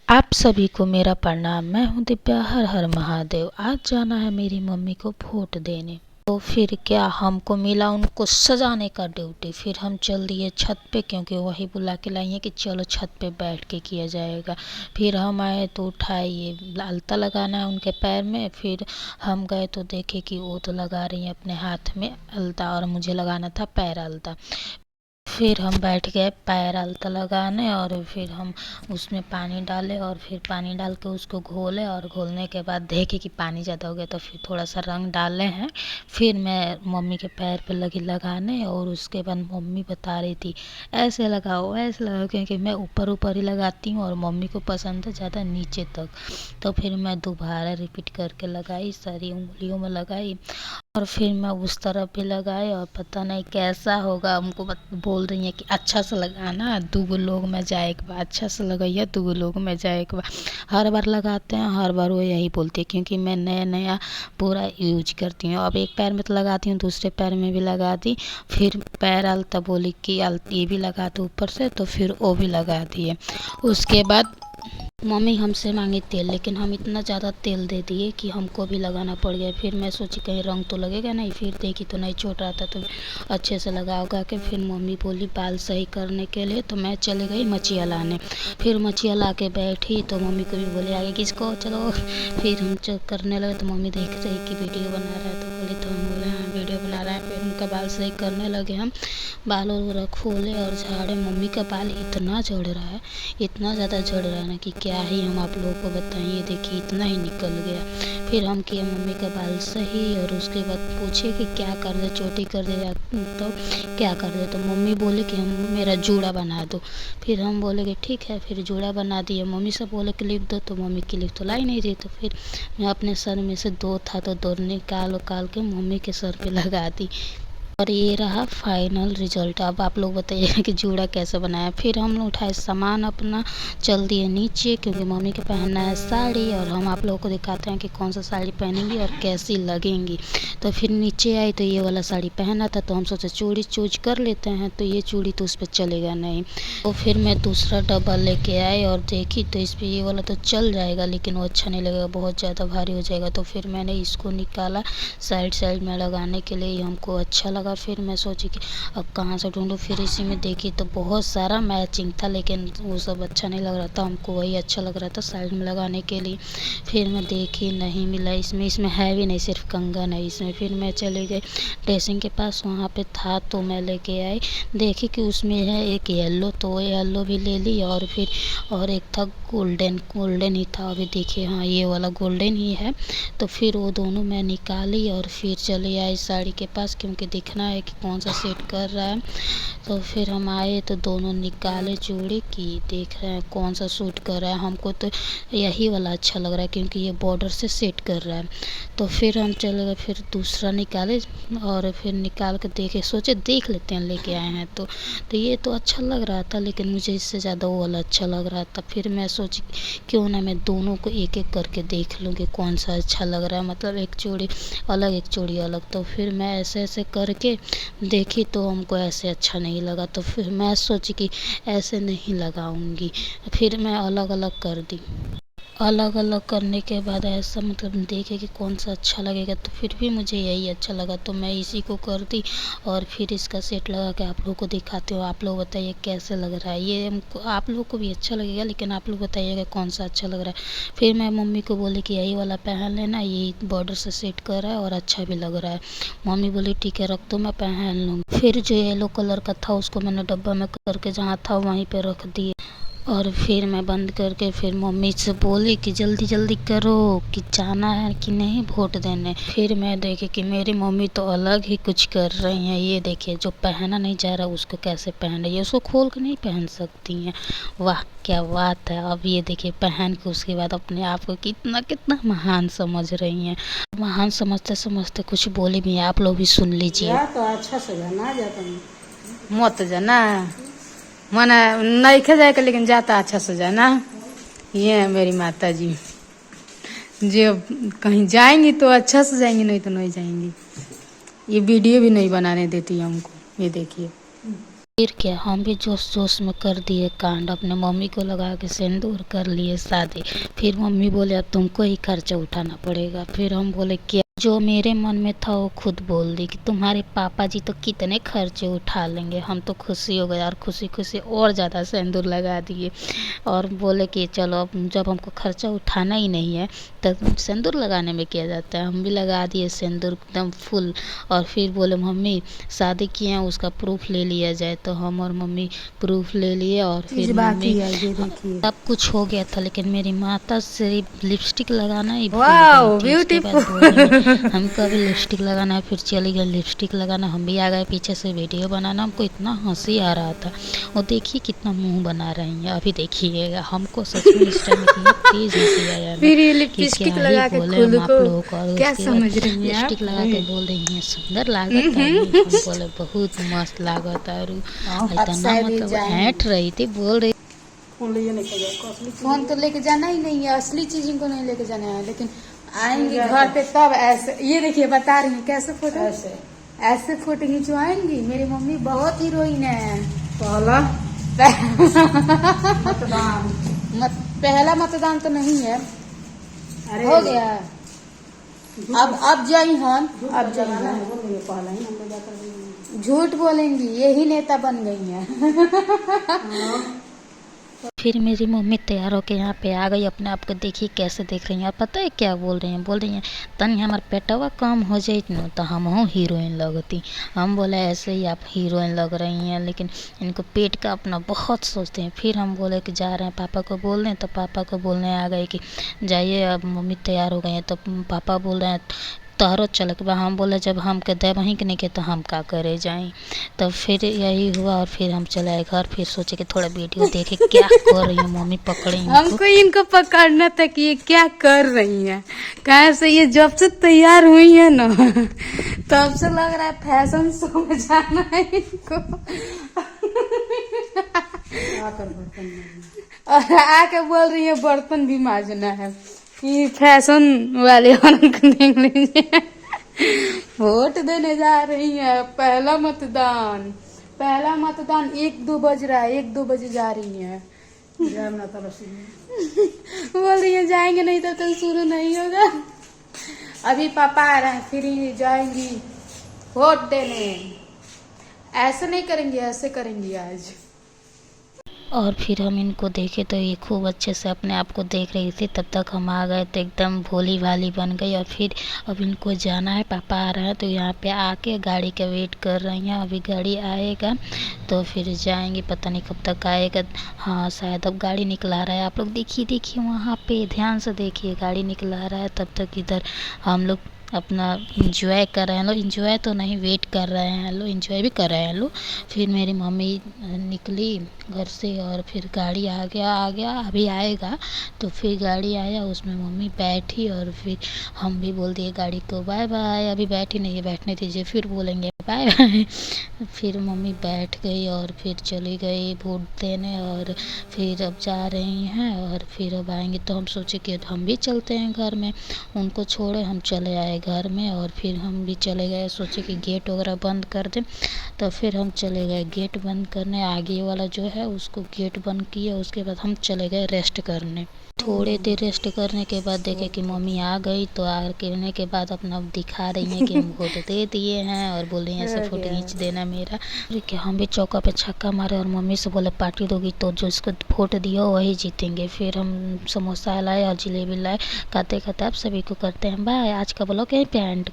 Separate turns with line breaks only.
आप सभी को मेरा प्रणाम। मैं हूं दिव्या। हर हर महादेव। आज जाना है मेरी मम्मी को वोट देने। तो फिर क्या हमको मिला उनको सजाने का ड्यूटी। फिर हम चल दिए छत पे, क्योंकि वही बुला के लाई है कि चलो छत पे बैठ के किया जाएगा। फिर हम आए तो उठाए, ये अलता लगाना है उनके पैर में। फिर हम गए तो देखे कि वो तो लगा रही हैं अपने हाथ में अलता, और मुझे लगाना था पैर अलता। फिर हम बैठ गए पैर अलता लगाने, और फिर हम उसमें पानी डाले, और फिर पानी डाल के उसको घोले, और घोलने के बाद देखे कि पानी ज़्यादा हो गया तो फिर थोड़ा सा रंग डाले हैं। फिर मैं मम्मी के पैर पे लगी लगाने, और उसके बाद मम्मी बता रही थी ऐसे लगाओ ऐसे लगाओ, क्योंकि मैं ऊपर ऊपर ही लगाती हूँ और मम्मी को पसंद है ज़्यादा नीचे तक। तो फिर मैं दोबारा रिपीट करके लगाई, सारी उंगलियों में लगाई, और फिर मैं उस तरफ भी लगाई। और पता नहीं कैसा होगा, हमको बोल रही हैं कि अच्छा से लगाना, दूगो लोग में जाए एक बार, अच्छा से लगाइए दूगो लोग में जाए एक बार। हर बार लगाते हैं, हर बार वो यही बोलती है, क्योंकि मैं नया नया पूरा यूज करती हूँ। अब एक पैर में तो लगाती हूँ, दूसरे पैर में भी लगा दी। फिर पैर अलता बोली कि ये भी लगा दो ऊपर से, तो फिर वो भी लगा दिए। उसके बाद मम्मी हमसे मांगी तेल, लेकिन हम इतना ज़्यादा तेल दे दिए कि हमको भी लगाना पड़ गया। फिर मैं सोची कहीं रंग तो लगेगा नहीं, फिर देखी तो नहीं, छोट रहा था तो अच्छे से लगा उगा के फिर मम्मी बोली बाल सही करने के लिए, तो मैं चली गई मछिया लाने। फिर मछिया ला के बैठी तो मम्मी को भी बोली आगे किसको चलो। फिर हम करने लगे तो मम्मी देख रही कि वीडियो बना रहा है, तो बोली, तो हम बोले हाँ वीडियो बना रहा है। फिर उनका बाल सही करने लगे हम, बाल वगैरह खोले और झाड़े। मम्मी का बाल इतना झड़ रहा है, इतना ज़्यादा झड़ रहा है ना कि क्या ही हम आप लोगों को बताएं। ये देखिए इतना ही निकल गया। फिर हम किए मम्मी का बाल सही, और उसके बाद पूछे कि क्या कर दे, चोटी कर दे तो क्या कर दे। तो मम्मी बोले कि हम मेरा जूड़ा बना दो। फिर हम बोले कि ठीक है, फिर जूड़ा बना दिए। मम्मी से बोले क्लिप दो, तो मम्मी क्लिप तो लाई नहीं रही। तो फिर मैं अपने सर में से दो था तो दो निकाल के मम्मी के सर पे लगा दी। और ये रहा फाइनल रिजल्ट। अब आप लोग बताइए कि जूड़ा कैसे बनाया। फिर हम लोग उठाए सामान अपना, चल दिए नीचे, क्योंकि मम्मी के पहनना है साड़ी, और हम आप लोगों को दिखाते हैं कि कौन सा साड़ी पहनेंगी और कैसी लगेंगी। तो फिर नीचे आई तो ये वाला साड़ी पहना था, तो हम सोचे चूड़ी चूज कर लेते हैं, तो ये चूड़ी तो उस पर चलेगा नहीं। तो फिर मैं दूसरा डब्बा लेके आई और देखी तो इस पर ये वाला तो चल जाएगा, लेकिन वो अच्छा नहीं लगेगा, बहुत ज़्यादा भारी हो जाएगा। तो फिर मैंने इसको निकाला साइड साइड में लगाने के लिए, हमको अच्छा लगा। फिर मैं सोची कि अब कहाँ से ढूंढूं। फिर इसी में देखी तो बहुत सारा मैचिंग था, लेकिन वो सब अच्छा नहीं लग रहा था, हमको वही अच्छा लग रहा था साइड में लगाने के लिए। फिर मैं देखी नहीं मिला इसमें है भी नहीं, सिर्फ कंगन है इसमें। फिर मैं चली गई ड्रेसिंग के पास, वहाँ पे था तो मैं लेके आई। देखी कि उसमें है एक येलो, तो वो येलो भी ले ली। और फिर और एक था गोल्डन ही था। अभी देखिए हाँ ये वाला गोल्डन ही है। तो फिर वो दोनों मैं निकाली और फिर चले आए साड़ी के पास, क्योंकि देखना है कि कौन सा सेट कर रहा है। तो फिर हम आए तो दोनों निकाले चूड़ी की, देख रहे हैं कौन सा सूट कर रहा है। हमको तो यही वाला अच्छा लग रहा है, क्योंकि ये बॉर्डर से सेट कर रहा है। तो फिर हम चले गए, फिर दूसरा निकाले, और फिर निकाल कर देखे, सोचे देख लेते हैं, लेके आए हैं तो ये तो अच्छा लग रहा था, लेकिन मुझे इससे ज़्यादा वो वाला अच्छा लग रहा था। फिर मैं सोची क्यों ना मैं दोनों को एक एक करके देख लूँ कि कौन सा अच्छा लग रहा है, मतलब एक चूड़ी अलग एक चूड़ी अलग। तो फिर मैं ऐसे ऐसे करके देखी तो हमको ऐसे अच्छा नहीं लगा, तो फिर मैं सोची कि ऐसे नहीं लगाऊंगी। फिर मैं अलग अलग कर दी। अलग अलग करने के बाद ऐसा मतलब देखे कि कौन सा अच्छा लगेगा, तो फिर भी मुझे यही अच्छा लगा, तो मैं इसी को कर दी। और फिर इसका सेट लगा के आप लोगों को दिखाते हो। आप लोग बताइए कैसे लग रहा है। ये हमको आप लोग को भी अच्छा लगेगा, लेकिन आप लोग बताइएगा कौन सा अच्छा लग रहा है। फिर मैं मम्मी को बोली कि यही वाला पहन लेना, ये बॉर्डर से सेट कर रहा है और अच्छा भी लग रहा है। मम्मी बोली ठीक है रख दो, मैं पहन लूँगी। फिर जो येलो कलर का था उसको मैंने डब्बा में करके जहाँ था वहीं पर रख दिए। और फिर मैं बंद करके फिर मम्मी से बोली कि जल्दी जल्दी करो कि जाना है कि नहीं वोट देने। फिर मैं देखे कि मेरी मम्मी तो अलग ही कुछ कर रही हैं। ये देखिए जो पहना नहीं जा रहा उसको कैसे पहन रही है, उसको खोल के नहीं पहन सकती हैं। वाह क्या बात है। अब ये देखिए पहन के उसके बाद अपने आप को कितना कितना महान समझ रही हैं। महान समझते समझते कुछ बोले भी हैं, आप लोग भी सुन लीजिए।
तो अच्छा से जाना जाता
मत जाना मना नहीं खे जाए, लेकिन जाता अच्छा से जाना। ये है मेरी माता जी, जो कहीं जाएंगी तो अच्छा से जाएंगी, नहीं तो नहीं जाएंगी। ये वीडियो भी नहीं बनाने देती हमको, ये देखिए। फिर क्या हम भी जोश जोश में कर दिए कांड, अपने मम्मी को लगा के सिंदूर कर लिए शादी। फिर मम्मी बोले अब तुमको ही खर्चा उठाना पड़ेगा। फिर हम बोले क्या, जो मेरे मन में था वो खुद बोल दी कि तुम्हारे पापा जी तो कितने खर्चे उठा लेंगे। हम तो खुशी हो गए और खुशी खुशी और ज़्यादा सिंदूर लगा दिए और बोले कि चलो अब जब हमको खर्चा उठाना ही नहीं है तो सिंदूर लगाने में क्या जाता है। हम भी लगा दिए सिंदूर एकदम फुल। और फिर बोले मम्मी शादी किए हैं उसका प्रूफ ले लिया जाए। तो हम और मम्मी प्रूफ ले लिए और फिर मम्मी सब कुछ हो गया था, लेकिन मेरी माता सिर्फ लिपस्टिक लगाना ही भूल गई थी। उसके बाद बोली हमको अभी लिपस्टिक लगाना है, फिर चली गई लिपस्टिक लगाना। हम भी आ गए पीछे से वीडियो बनाना। हमको इतना हंसी आ रहा था, वो देखिए कितना मुंह बना रही है। अभी देखिएगा, हमको सच में इस टाइम इतना तेज हंसी आया
फिर ये
कि
लिपस्टिक
क्या
लगा
ही
के
बोले
खुद
हम आप
को
लोगों को। और
क्या
उसके
समझ
बाद
रही हैं आप?
लिपस्टिक लगा के बोल रही हैं सुंदर लागत है। हम बोले बहुत मस्त लागत है। और इतना मतलब हैट रही थी, बोल रही
फोन ले लेके जाओ, कॉस्टली चीज।
फोन तो लेके जाना ही नहीं है, असली चीज इनको नहीं लेके जाना है। लेकिन आएंगी घर पे तब ऐसे, ये देखिए बता रही हैं कैसे फोटो,
ऐसे
ऐसे फोटो खिंचवाएंगी। मेरी मम्मी बहुत हीरोइन है।
पहला मतदान।
पहला मतदान तो नहीं है,
अरे
हो गया। अब जाई हम, अब जाई
लगाना
हम।
है, बोल रही है, पहला ही नंबर जाकर देंगे।
झूठ बोलेंगी, यही नेता बन गई है।
फिर मेरी मम्मी तैयार होके यहाँ पे आ गई। अपने आप को देखिए कैसे देख रही हैं। और पता है क्या बोल रही हैं? बोल रही हैं तनी हमार पेटवा कम हो जाए न तो हम हीरोइन लगती। हम बोले ऐसे ही आप हीरोइन लग रही हैं, लेकिन इनको पेट का अपना बहुत सोचते हैं। फिर हम बोले कि जा रहे हैं पापा को बोलने, तो पापा को बोलने आ गए कि जाइए अब मम्मी तैयार हो गए हैं। तो पापा बोल रहे हैं तोहरो चल के बा। हम बोले जब हम के दे वहीं के नहीं के तो हम का करे जाएं। तब फिर यही हुआ और फिर हम चले आए घर। फिर सोचे कि थोड़ा वीडियो देखे क्या कर रही है मम्मी, पकड़े इनको।
हमको इनको पकड़ना था कि ये क्या कर रही हैं। कैसे ये जब से तैयार हुई है ना तब से लग रहा है फैशन शो में जाना है इनको।
आकर बर्तन मांजना।
और आके बोल रही है बर्तन भी मांजना है। ये फैशन वाले वालों को देख लीजिए, वोट देने जा रही है। पहला मतदान 1-2 बज रहा है, 1-2 बजे जा रही है।
जय माता लक्ष्मी।
बोल रही है जाएंगे नहीं तब तक शुरू नहीं होगा। अभी पापा आ रहे हैं, फिर ही जाएंगी वोट देने। ऐसे नहीं करेंगे, ऐसे करेंगी आज।
और फिर हम इनको देखे तो ये खूब अच्छे से अपने आप को देख रही थी। तब तक हम आ गए तो एकदम भोली भाली बन गई। और फिर अब इनको जाना है, पापा आ रहे हैं तो यहाँ पे आके गाड़ी का वेट कर रही हैं। अभी गाड़ी आएगा तो फिर जाएंगे, पता नहीं कब तक आएगा। हाँ शायद अब गाड़ी निकला रहा है। आप लोग देखिए वहाँ पे ध्यान से देखिए, गाड़ी निकला रहा है। तब तक इधर हम लोग अपना इंजॉय कर रहे हैं। लोग इंजॉय तो नहीं, वेट कर रहे हैं। लोग इंजॉय भी कर रहे हैं लोग। फिर मेरी मम्मी निकली घर से और फिर गाड़ी आ गया अभी आएगा। तो फिर गाड़ी आया, उसमें मम्मी बैठी और फिर हम भी बोल दिए गाड़ी को बाय बाय। अभी बैठी नहीं है, बैठने दीजिए फिर बोलेंगे बाय बाय। फिर मम्मी बैठ गई और फिर चली गई वोट देने। और फिर अब जा रही हैं और फिर अब आएंगे तो हम सोचे कि हम भी चलते हैं घर में। उनको छोड़े हम चले आए घर में और फिर हम भी चले गए। सोचे कि गेट वगैरह बंद कर दें, तो फिर हम चले गए गेट बंद करने। आगे वाला जो है उसको गेट बंद किया, उसके बाद हम चले गए रेस्ट करने। थोड़ी देर रेस्ट करने के बाद देखे कि मम्मी आ गई। तो आने के बाद अपना दिखा रही हैं कि हम वोट दे दिए हैं और बोल रही हैं ऐसे फोटो खींच देना मेरा। कि हम भी चौका पे छक्का मारे और मम्मी से बोले पार्टी दोगी तो जो इसको वोट दिया वही जीतेंगे। फिर हम समोसा लाए और जलेबी लाए। खाते खाते आप सभी को करते हैं बाय। आज का ब्लॉग यहीं पे एंड।